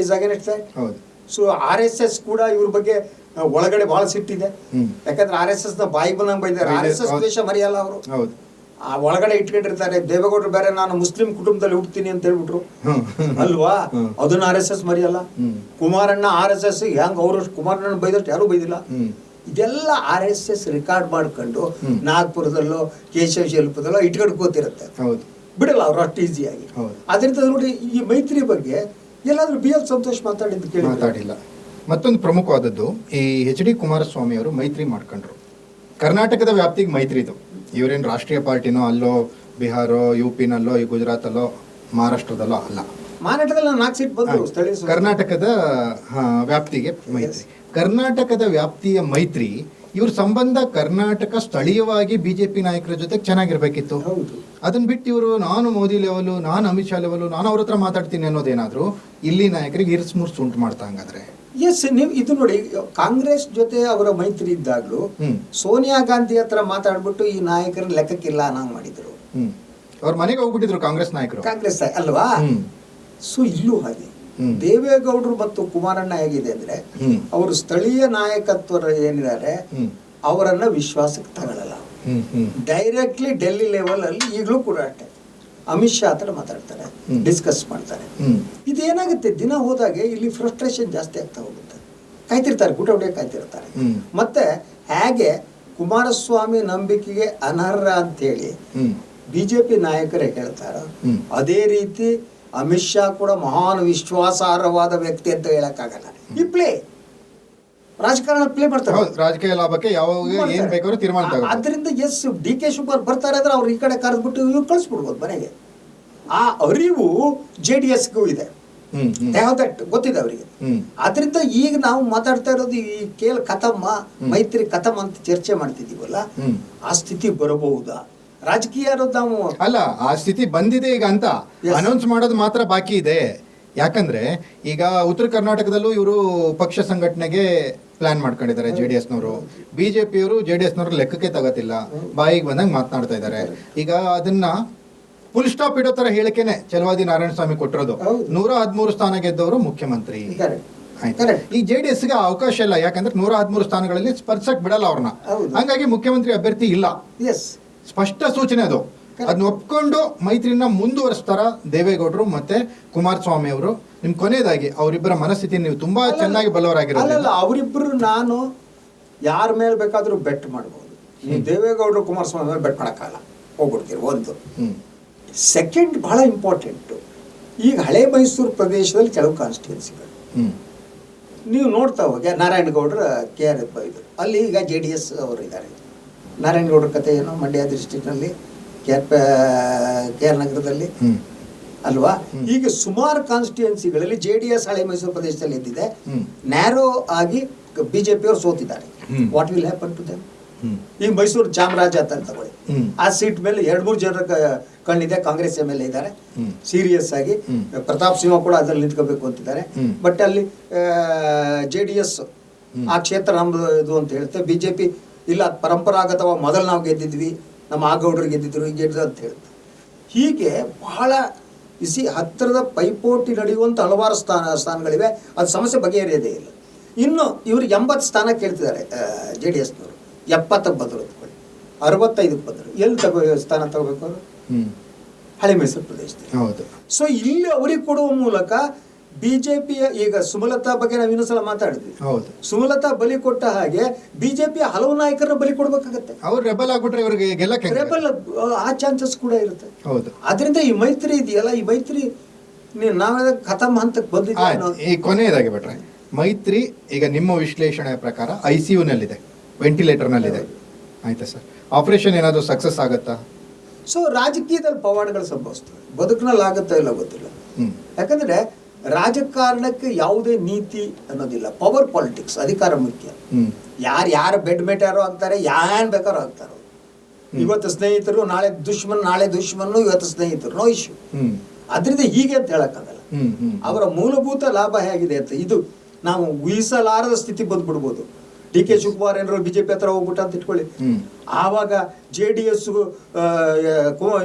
S2: is against that. So RSS ಕೂಡ ಇವ್ರ ಬಗ್ಗೆ ಒಳಗಡೆ ಬಹಳ ಸಿಟ್ಟಿದೆ. ಯಾಕಂದ್ರೆ RSS ನ ಬಾಯಿ ಬಂದಂಗೆ ಬೈದಾರೆ. RSS ದೇಶ ಮರೆಯಲ್ಲ ಅವರು, ಆ ಒಳಗಡೆ ಇಟ್ಕೊಂಡಿರ್ತಾರೆ. ದೇವೇಗೌಡರು ಬೇರೆ, ನಾನು ಮುಸ್ಲಿಂ ಕುಟುಂಬದಲ್ಲಿ ಹುಡ್ತೀನಿ ಅಂತ ಹೇಳ್ಬಿಟ್ರು ಅಲ್ವಾ, ಅದನ್ನ RSS ಮರೆಯಲ್ಲ. ಕುಮಾರಣ್ಣ RSS ಹೆಂಗ್ ಅವರು ಕುಮಾರಣ್ಣ ಬೈದಷ್ಟು ಯಾರು ಬೈದಿಲ್ಲ. ಇದೆಲ್ಲ RSS ರೆಕಾರ್ಡ್ ಮಾಡ್ಕೊಂಡು ನಾಗ್ಪುರದಲ್ಲೋ ಕೇಶವ ಶಿಲ್ಪದಲ್ಲೋ ಇಟ್ಕೊಂಡು ಕೂತಿರುತ್ತೆ, ಬಿಡಲ್ಲ ಅವ್ರು ಅಷ್ಟು ಈಸಿಯಾಗಿ. ಅದರಿಂದ ನೋಡಿ, ಈ ಮೈತ್ರಿ ಬಗ್ಗೆ ಎಲ್ಲಾದ್ರೂ BL ಸಂತೋಷ್ ಮಾತಾಡಿದ್ದು ಕೇಳಿ
S1: ಮಾತಾಡಿಲ್ಲ. ಮತ್ತೊಂದು ಪ್ರಮುಖವಾದದ್ದು, ಈ HD ಕುಮಾರಸ್ವಾಮಿ ಅವರು ಮೈತ್ರಿ ಮಾಡ್ಕೊಂಡ್ರು. ಕರ್ನಾಟಕದ ವ್ಯಾಪ್ತಿಗೆ ಮೈತ್ರಿ ಇದು. ಇವರೇನು ರಾಷ್ಟ್ರೀಯ ಪಾರ್ಟಿನೋ ಅಲ್ಲೋ, ಬಿಹಾರೋ, UP-ನಲ್ಲೋ, ಈ ಗುಜರಾತಲ್ಲೋ, ಮಹಾರಾಷ್ಟ್ರದಲ್ಲೋ ಅಲ್ಲ.
S2: ಮಹಾರಾಷ್ಟ್ರದಲ್ಲಿ 4 ಸೀಟ್ ಬಂದ್ರು ಸ್ಥಳೀಯ.
S1: ಕರ್ನಾಟಕದ ವ್ಯಾಪ್ತಿಗೆ ಮೈತ್ರಿ. ಕರ್ನಾಟಕದ ವ್ಯಾಪ್ತಿಯ ಮೈತ್ರಿ, ಇವ್ರ ಸಂಬಂಧ ಕರ್ನಾಟಕ ಸ್ಥಳೀಯವಾಗಿ ಬಿಜೆಪಿ ನಾಯಕರ ಜೊತೆ ಚೆನ್ನಾಗಿರ್ಬೇಕಿತ್ತು. ಅದನ್ನ ಬಿಟ್ಟು ಇವರು ನಾನು ಮೋದಿ ಲೆವೆಲ್, ನಾನು ಅಮಿತ್ ಶಾ ಲೆವೆಲ್, ನಾನು ಅವ್ರ ಹತ್ರ ಮಾತಾಡ್ತೀನಿ ಅನ್ನೋದೇನಾದ್ರು ಇಲ್ಲಿ ನಾಯಕರಿಗೆ ಇರ್ಸ್ಮುರ್ಸ್ ಉಂಟು ಮಾಡ್ತಾ ಹಂಗಾದ್ರೆ.
S2: ಎಸ್, ನೀವು ಇದು ನೋಡಿ, ಕಾಂಗ್ರೆಸ್ ಜೊತೆ ಅವರ ಮೈತ್ರಿ ಇದ್ದಾಗ್ಲೂ ಸೋನಿಯಾ ಗಾಂಧಿ ಹತ್ರ ಮಾತಾಡ್ಬಿಟ್ಟು ಈ ನಾಯಕರ ಲೆಕ್ಕಕ್ಕಿಲ್ಲ ಅನ್ನಂಗ್ ಮಾಡಿದ್ರು.
S1: ಅವ್ರ ಮನೆಗೆ ಹೋಗ್ಬಿಟ್ಟಿದ್ರು ಕಾಂಗ್ರೆಸ್ ನಾಯಕರು,
S2: ಕಾಂಗ್ರೆಸ್ ಅಲ್ವಾ. ಸೊ ಇಲ್ಲೂ ಹಾಗೆ ದೇವೇಗೌಡರು ಮತ್ತು ಕುಮಾರಣ್ಣ ಹೇಗಿದೆ ಅಂದ್ರೆ, ಅವರು ಸ್ಥಳೀಯ ನಾಯಕತ್ವ ಏನಿದ್ದಾರೆ ಅವರನ್ನ ವಿಶ್ವಾಸಕ್ಕೆ ತಗೊಳ್ಳಲ್ಲ. ಡೈರೆಕ್ಟ್ಲಿ ಡೆಲ್ಲಿ ಲೆವೆಲ್ ಅಲ್ಲಿ ಈಗಲೂ ಕೂಡ ಅಷ್ಟೇ ಅಮಿತ್ ಶಾ ಹತ್ರ ಮಾತಾಡ್ತಾರೆ, ಡಿಸ್ಕಸ್ ಮಾಡ್ತಾರೆ. ಇದೇನಾಗುತ್ತೆ, ದಿನ ಹೋದಾಗೆ ಇಲ್ಲಿ ಫ್ರಸ್ಟ್ರೇಷನ್ ಜಾಸ್ತಿ ಆಗ್ತಾ ಹೋಗುತ್ತೆ. ಕಾಯ್ತಿರ್ತಾರೆ, ಗುಟ ಕಾಯ್ತಿರ್ತಾರೆ. ಮತ್ತೆ ಹೇಗೆ ಕುಮಾರಸ್ವಾಮಿ ನಂಬಿಕೆಗೆ ಅನರ್ಹ ಅಂತೇಳಿ ಬಿಜೆಪಿ ನಾಯಕರೇ ಹೇಳ್ತಾರ, ಅದೇ ರೀತಿ ಅಮಿತ್ ಶಾ ಕೂಡ ಮಹಾನ್ ವಿಶ್ವಾಸಾರ್ಹವಾದ ವ್ಯಕ್ತಿ ಅಂತ ಹೇಳಕ್ಕಾಗಲ್ಲ. ಈ ಪ್ಲೇ ರಾಜಕಾರಣ ಪ್ಲೇ ಮಾಡ್ತಾರೆ,
S1: ರಾಜಕೀಯ ಲಾಭಕ್ಕೆ ಯಾವಾಗ ಏನ್ ಬೇಕಾದ್ರೂ ತೀರ್ಮಾನ.
S2: ಆದ್ರಿಂದ ಎಸ್, DK ಶಿವಕುಮಾರ್ ಬರ್ತಾರೆ ಅಂದ್ರೆ ಅವ್ರು ಈ ಕಡೆ ಕರೆದ್ಬಿಟ್ಟು ಇವ್ರು ಕಳಿಸ್ಬಿಡ್ಬೋದು ಮನೆಗೆ. ಆ ಅರಿವು JDSಗೂ ಇದೆ. ದೇ ಹ್ಯಾವ್ ದಟ್ ಗೊತ್ತಿದೆ ಅವರಿಗೆ. ಆದ್ರಿಂದ ಈಗ ನಾವು ಮಾತಾಡ್ತಾ ಇರೋದು ಈ ಕೇಲ್ ಖತಮ್ಮ ಮೈತ್ರಿ ಖತಮ್ ಅಂತ ಚರ್ಚೆ ಮಾಡ್ತಿದೀವಲ್ಲ, ಆ ಸ್ಥಿತಿ ಬರಬಹುದಾ? ರಾಜಕೀಯ ಅನ್ನೋದು ನಾವು
S1: ಅಲ್ಲ, ಆ ಸ್ಥಿತಿ ಬಂದಿದೆ ಈಗ ಅಂತ ಅನೌನ್ಸ್ ಮಾಡೋದು ಮಾತ್ರ ಬಾಕಿ ಇದೆ. ಯಾಕಂದ್ರೆ ಈಗ ಉತ್ತರ ಕರ್ನಾಟಕದಲ್ಲೂ ಇವರು ಪಕ್ಷ ಸಂಘಟನೆಗೆ ಪ್ಲಾನ್ ಮಾಡ್ಕೊಂಡಿದ್ದಾರೆ JDS ನವರು. ಬಿಜೆಪಿಯವರು JDS ನವರು ಲೆಕ್ಕಕ್ಕೆ ತಗೋತಿಲ್ಲ, ಬಾಯಿಗೆ ಬಂದಂಗೆ ಮಾತನಾಡ್ತಾ ಇದ್ದಾರೆ. ಈಗ ಅದನ್ನ ಫುಲ್ ಸ್ಟಾಪ್ ಇಡೋ ತರ ಹೇಳಿಕೆನೆ ಛಲವಾದಿ ನಾರಾಯಣಸ್ವಾಮಿ ಕೊಟ್ಟಿರೋದು. 113 ಸ್ಥಾನ ಗೆದ್ದವರು ಮುಖ್ಯಮಂತ್ರಿ. ಈ JDS ಗೆ ಅವಕಾಶ ಇಲ್ಲ, ಯಾಕಂದ್ರೆ 113 ಸ್ಥಾನಗಳಲ್ಲಿ ಸ್ಪರ್ಶಕ್ ಬಿಡಲ್ಲ ಅವ್ರನ್ನ. ಹಂಗಾಗಿ ಮುಖ್ಯಮಂತ್ರಿ ಅಭ್ಯರ್ಥಿ ಇಲ್ಲ. ಸ್ಪಷ್ಟ ಸೂಚನೆ ಅದು. ಅದನ್ನ ಒಪ್ಕೊಂಡು ಮೈತ್ರಿನ ಮುಂದುವರಿಸ್ತಾರ ದೇವೇಗೌಡರು ಮತ್ತೆ ಕುಮಾರಸ್ವಾಮಿ ಅವರು? ನಿಮ್ ಕೊನೆಯದಾಗಿ ಅವರಿಬ್ಬರ ಮನಸ್ಥಿತಿ ನೀವು ತುಂಬಾ ಚೆನ್ನಾಗಿ ಬಲ್ಲವರಾಗಿರೋದು.
S2: ಅವರಿಬ್ಬರು ನಾನು ಯಾರ ಮೇಲೆ ಬೇಕಾದ್ರೂ ಬೆಟ್ ಮಾಡಬಹುದು. ನೀವು ದೇವೇಗೌಡರು ಕುಮಾರಸ್ವಾಮಿ ಮೇಲೆ ಬೆಟ್ ಮಾಡಕ್ಕಾಗಲ್ಲ, ಹೋಗ್ಬಿಡ್ತೀರಿ. ಒಂದು ಸೆಕೆಂಡ್ ಬಹಳ ಇಂಪಾರ್ಟೆಂಟ್, ಈಗ ಹಳೆ ಮೈಸೂರು ಪ್ರದೇಶದಲ್ಲಿ ಕೆಲವು ಕಾನ್ಸ್ಟಿಟ್ಯೂನ್ಸಿಗಳು ನೀವು ನೋಡ್ತಾ ಹೋಗಿ, ನಾರಾಯಣಗೌಡರ KR ಇದ್ರು, ಅಲ್ಲಿ ಈಗ JDS ಅವರು ಇದ್ದಾರೆ. ನಾರಾಯಣಗೌಡರ ಕಥೆ ಏನು, ಮಂಡ್ಯ ಡಿಸ್ಟ್ರಿಕ್ಟ್ನಲ್ಲಿ KR ನಗರದಲ್ಲಿ ಅಲ್ವಾ? ಹೀಗೆ ಸುಮಾರು ಕಾನ್ಸ್ಟಿಟ್ಯೂನ್ಸಿಗಳಲ್ಲಿ JDS ಹಳೆ ಮೈಸೂರು ಪ್ರದೇಶದಲ್ಲಿ ಎದ್ದಿದೆ. ನ್ಯಾರೋ ಆಗಿ ಬಿಜೆಪಿಯವರು ಸೋತಿದ್ದಾರೆ. What will happen to them? ಈಗ ಮೈಸೂರು ಚಾಮರಾಜ ಅಂತ ತಗೊಳ್ಳಿ, ಆ ಸೀಟ್ ಮೇಲೆ 2-3 ಜನರ ಕಣ್ಣಿದೆ. ಕಾಂಗ್ರೆಸ್ MLA ಇದ್ದಾರೆ ಸೀರಿಯಸ್ ಆಗಿ, ಪ್ರತಾಪ್ ಸಿಂಹ ಕೂಡ ಅದ್ರಲ್ಲಿ ನಿಂತ್ಕೋಬೇಕು ಅಂತಿದ್ದಾರೆ. ಬಟ್ ಅಲ್ಲಿ JDS ಆ ಕ್ಷೇತ್ರ ನಮ್ದು ಇದು ಅಂತ ಹೇಳುತ್ತೆ. ಬಿಜೆಪಿ ಇಲ್ಲ, ಪರಂಪರಾಗತವಾಗಿ ಮೊದಲು ನಾವು ಗೆದ್ದಿದ್ವಿ, ನಮ್ಮ ಆಗೌಡರು ಗೆದ್ದಿದ್ರು, ಈಗ ಗೆದ್ದು ಅಂತ ಹೇಳುತ್ತೆ. ಹೀಗೆ ಬಹಳ ಹತ್ತಿರದ ಪೈಪೋಟಿ ನಡೆಯುವಂಥ ಹಲವಾರು ಸ್ಥಾನಗಳಿವೆ. ಅದು ಸಮಸ್ಯೆ ಬಗೆಹರಿಯೋದೇ ಇಲ್ಲ. ಇನ್ನು ಇವ್ರಿಗೆ 80 ಸ್ಥಾನ ಕೇಳ್ತಿದ್ದಾರೆ JDSನವರು. 70ಕ್ಕೆ ಬಂದರು, 65ಕ್ಕೆ ಬಂದರು. ಎಲ್ಲಿ ಸ್ಥಾನ ತಗೋಬೇಕು ಅವರು? ಹಳೆ ಮೈಸೂರು ಪ್ರದೇಶದಲ್ಲಿ. ಸೊ ಇಲ್ಲಿ ಅವರಿಗೆ ಕೊಡುವ ಮೂಲಕ ಬಿಜೆಪಿಯ, ಈಗ ಸುಮಲತಾ ಬಗ್ಗೆ ನಾವು ಇನ್ನೊಂದ್ಸಲ ಮಾತಾಡಿದ್ವಿ, ಸುಮಲತಾ ಬಲಿ ಕೊಟ್ಟ ಹಾಗೆ ಬಿಜೆಪಿಯ ಹಲವು ನಾಯಕರನ್ನ ಬಲಿ ಕೊಡ್ಬೇಕಾಗತ್ತೆ.
S1: ಅವ್ರು ರೆಬಲ್ ಆಗ್ಬಿಟ್ರೆ ಇವರಿಗೆ
S2: ರೆಬಲ್ ಆ ಚಾನ್ಸಸ್ ಕೂಡ ಇರುತ್ತೆ. ಆದ್ರಿಂದ ಈ ಮೈತ್ರಿ ಇದೆಯಲ್ಲ, ಈ ಮೈತ್ರಿ ನಾವೇ ಖತಮ್ ಹಂತಕ್ಕೆ ಬಂದಿದ್ದೀವಿ.
S1: ಈ ಕೊನೆಯದಾಗಿ ಬಿಟ್ರೆ ಮೈತ್ರಿ ಈಗ ನಿಮ್ಮ ವಿಶ್ಲೇಷಣೆಯ ಪ್ರಕಾರ ICU ನಲ್ಲಿದೆ, ವೆಂಟಿಲೇಟರ್ ನಲ್ಲಿದೆ, ಆಯ್ತಾ ಸರ್? ಆಪರೇಷನ್ ಏನಾದರೂ ಸಕ್ಸಸ್ ಆಗುತ್ತಾ?
S2: ಸೊ ರಾಜಕೀಯದಲ್ಲಿ ಪವಾಡಗಳು ಸಂಭವಿಸ್ತವೆ, ಬದುಕಿನಲ್ಲಿ ಆಗುತ್ತಾ ಇಲ್ಲ ಗೊತ್ತಿಲ್ಲ. ಯಾಕಂದ್ರೆ ರಾಜಕಾರಣಕ್ಕೆ ಯಾವುದೇ ನೀತಿ ಅನ್ನೋದಿಲ್ಲ. ಪವರ್ ಪಾಲಿಟಿಕ್ಸ್, ಅಧಿಕಾರ ಮುಖ್ಯ. ಯಾರು ಬೆಡ್ ಮೇಟಾರೋ ಆಗ್ತಾರೆ, ಯಾನ್ ಬೇಕಾರೋ ಆಗ್ತಾರೋ. ಇವತ್ತು ಸ್ನೇಹಿತರು, ನಾಳೆ ದುಶ್ಮನ್ನು, ಇವತ್ತು ಸ್ನೇಹಿತರು, ನೋ ಇಶ್ಯೂ. ಅದರಿಂದ ಹೀಗೆ ಅಂತ ಹೇಳಕ್ಕಾಗಲ್ಲ. ಅವರ ಮೂಲಭೂತ ಲಾಭ ಹೇಗಿದೆ ಅಂತ ಇದು ನಾವು ಊಹಿಸಲಾರದ ಸ್ಥಿತಿ ಬಂದ್ಬಿಡ್ಬೋದು. DK ಶಿವಕುಮಾರ್ ಏನಾರು ಬಿಜೆಪಿ ಹತ್ರ ಹೋಗ್ಬಿಟ್ಟ ಅಂತ ಇಟ್ಕೊಳ್ಳಿ, ಆವಾಗ JDS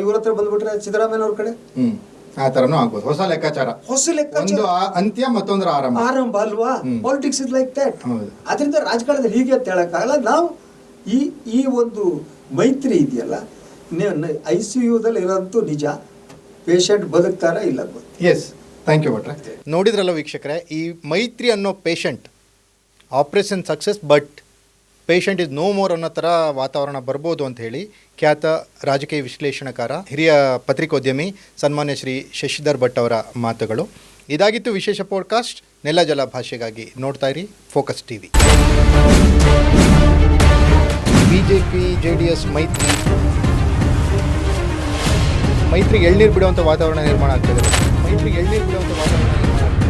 S2: ಇವ್ರ ಹತ್ರ ಬಂದ್ಬಿಟ್ರೆ ಸಿದ್ದರಾಮಯ್ಯನವ್ರ ಕಡೆ
S1: ಆ ತರನೂ ಆಗ್ಬೋದು. ಹೊಸ ಲೆಕ್ಕಾಚಾರ, ಒಂದು ಅಂತ್ಯ ಮತ್ತೊಂದರ
S2: ಆರಂಭ ಅಲ್ವಾ? Politics is like that. ಅದರಿಂದ ರಾಜಕಾರಣದಲ್ಲಿ ಹೀಗೆ ಅಂತ ಹೇಳಕ್ಕಾಗಲ್ಲ. ನಾವು ಈ ಒಂದು ಮೈತ್ರಿ ಇದೆಯಲ್ಲ, ICUದಲ್ಲಿ ಇರೋಂತೂ ನಿಜ. ಪೇಷಂಟ್ ಬದುಕ್ತಾರ ಇಲ್ಲ?
S1: ಎಸ್, ಥ್ಯಾಂಕ್ ಯು ಭಟ್ರೆ. ನೋಡಿದ್ರಲ್ಲ ವೀಕ್ಷಕರೇ, ಈ ಮೈತ್ರಿ ಅನ್ನೋ patient operation success but patient is no more ಅನ್ನೋ ಥರ ವಾತಾವರಣ ಬರ್ಬೋದು ಅಂತ ಹೇಳಿ ಖ್ಯಾತ ರಾಜಕೀಯ ವಿಶ್ಲೇಷಣಕಾರ, ಹಿರಿಯ ಪತ್ರಿಕೋದ್ಯಮಿ ಸನ್ಮಾನ್ಯ ಶ್ರೀ ಶಶಿಧರ್ ಭಟ್ ಅವರ ಮಾತುಗಳು. ಇದಾಗಿತ್ತು ವಿಶೇಷ ಪಾಡ್ಕಾಸ್ಟ್. ನೆಲ ಜಲ ಭಾಷೆಗಾಗಿ ನೋಡ್ತಾ ಇರಿ ಫೋಕಸ್ TV. ಬಿಜೆಪಿ JDS ಮೈತ್ರಿಗೆ ಎಳ್ನೀರು ಬಿಡುವಂಥ ವಾತಾವರಣ ನಿರ್ಮಾಣ ಆಗ್ತದೆ. ಮೈತ್ರಿಗೆ ಎಳ್ನೀರು ಬಿಡುವಂಥ ವಾತಾವರಣ ನಿರ್ಮಾಣ ಆಗ್ತದೆ.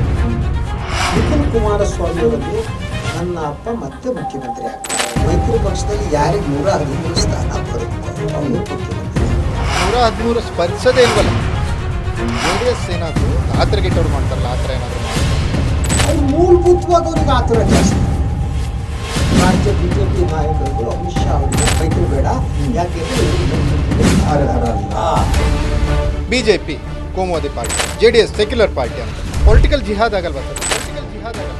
S2: ನಿಖಿಲ್ ಕುಮಾರಸ್ವಾಮಿ ಅವರಿಗೆ ನನ್ನ ಅಪ್ಪ ಮತ್ತೆ ಮುಖ್ಯಮಂತ್ರಿ ಆಗ್ತಾರೆ. ಮೈತ್ರಿ ಪಕ್ಷದಲ್ಲಿ ಯಾರಿಗೆ 113 ಸ್ಥಾನ ಬರುತ್ತೆ, ಅವರು ಮುಖ್ಯಮಂತ್ರಿ.
S1: 113 ಸ್ಪರ್ಶದೇ ಇಲ್ವಲ್ಲ. JDS ಏನಾದರೂ ಆತರಗೆಟ್ಟವ್ರು ಮಾಡ್ತಾರಲ್ಲ, ಆ ಥರ ಏನಾದರೂ
S2: ಅದು ಮೂಲಭೂತವಾಗಿ ಅವ್ರಿಗೆ ಆತುರ ಜಾಸ್ತಿ. ರಾಜ್ಯ ಬಿಜೆಪಿ ನಾಯಕರುಗಳು ಅಮಿತ್ ಶಾ ಅವರಿಗೆ ಮೈತ್ರಿ ಬೇಡ, ಯಾಕೆಂದ್ರೆ
S1: ಬಿಜೆಪಿ ಕೋಮುವಾದಿ ಪಾರ್ಟಿ, JDS ಸೆಕ್ಯುಲರ್ ಪಾರ್ಟಿ ಅಂತ ಪೊಲಿಟಿಕಲ್ ಜಿಹಾದ್ ಆಗಲ್ವಾ ಸರ್? ಪೊಲಿಟಿಕಲ್ ಜಿಹಾದ್ ಆಗಲ್ಲ.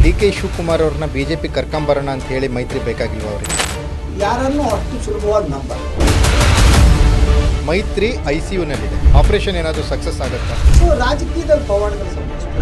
S1: DK ಶಿವಕುಮಾರ್ ಅವ್ರನ್ನ ಬಿಜೆಪಿ ಕರ್ಕೊಂಬರೋಣ ಅಂತ ಹೇಳಿ ಮೈತ್ರಿ ಬೇಕಾಗಿಲ್ವ ಅವರಿಗೆ?
S2: ಯಾರನ್ನು ಅಷ್ಟು ಸುಲಭವಾಗಿ ನಂಬಲ್ಲ.
S1: ಮೈತ್ರಿ ICU ನಲ್ಲಿದೆ, ಆಪರೇಷನ್ ಏನಾದರೂ ಸಕ್ಸಸ್ ಆಗುತ್ತಾ?
S2: ಸೊ ರಾಜಕೀಯದಲ್ಲಿ ಪವಾಡಗಳು ಸಂಭವಿಸ್ತವೆ.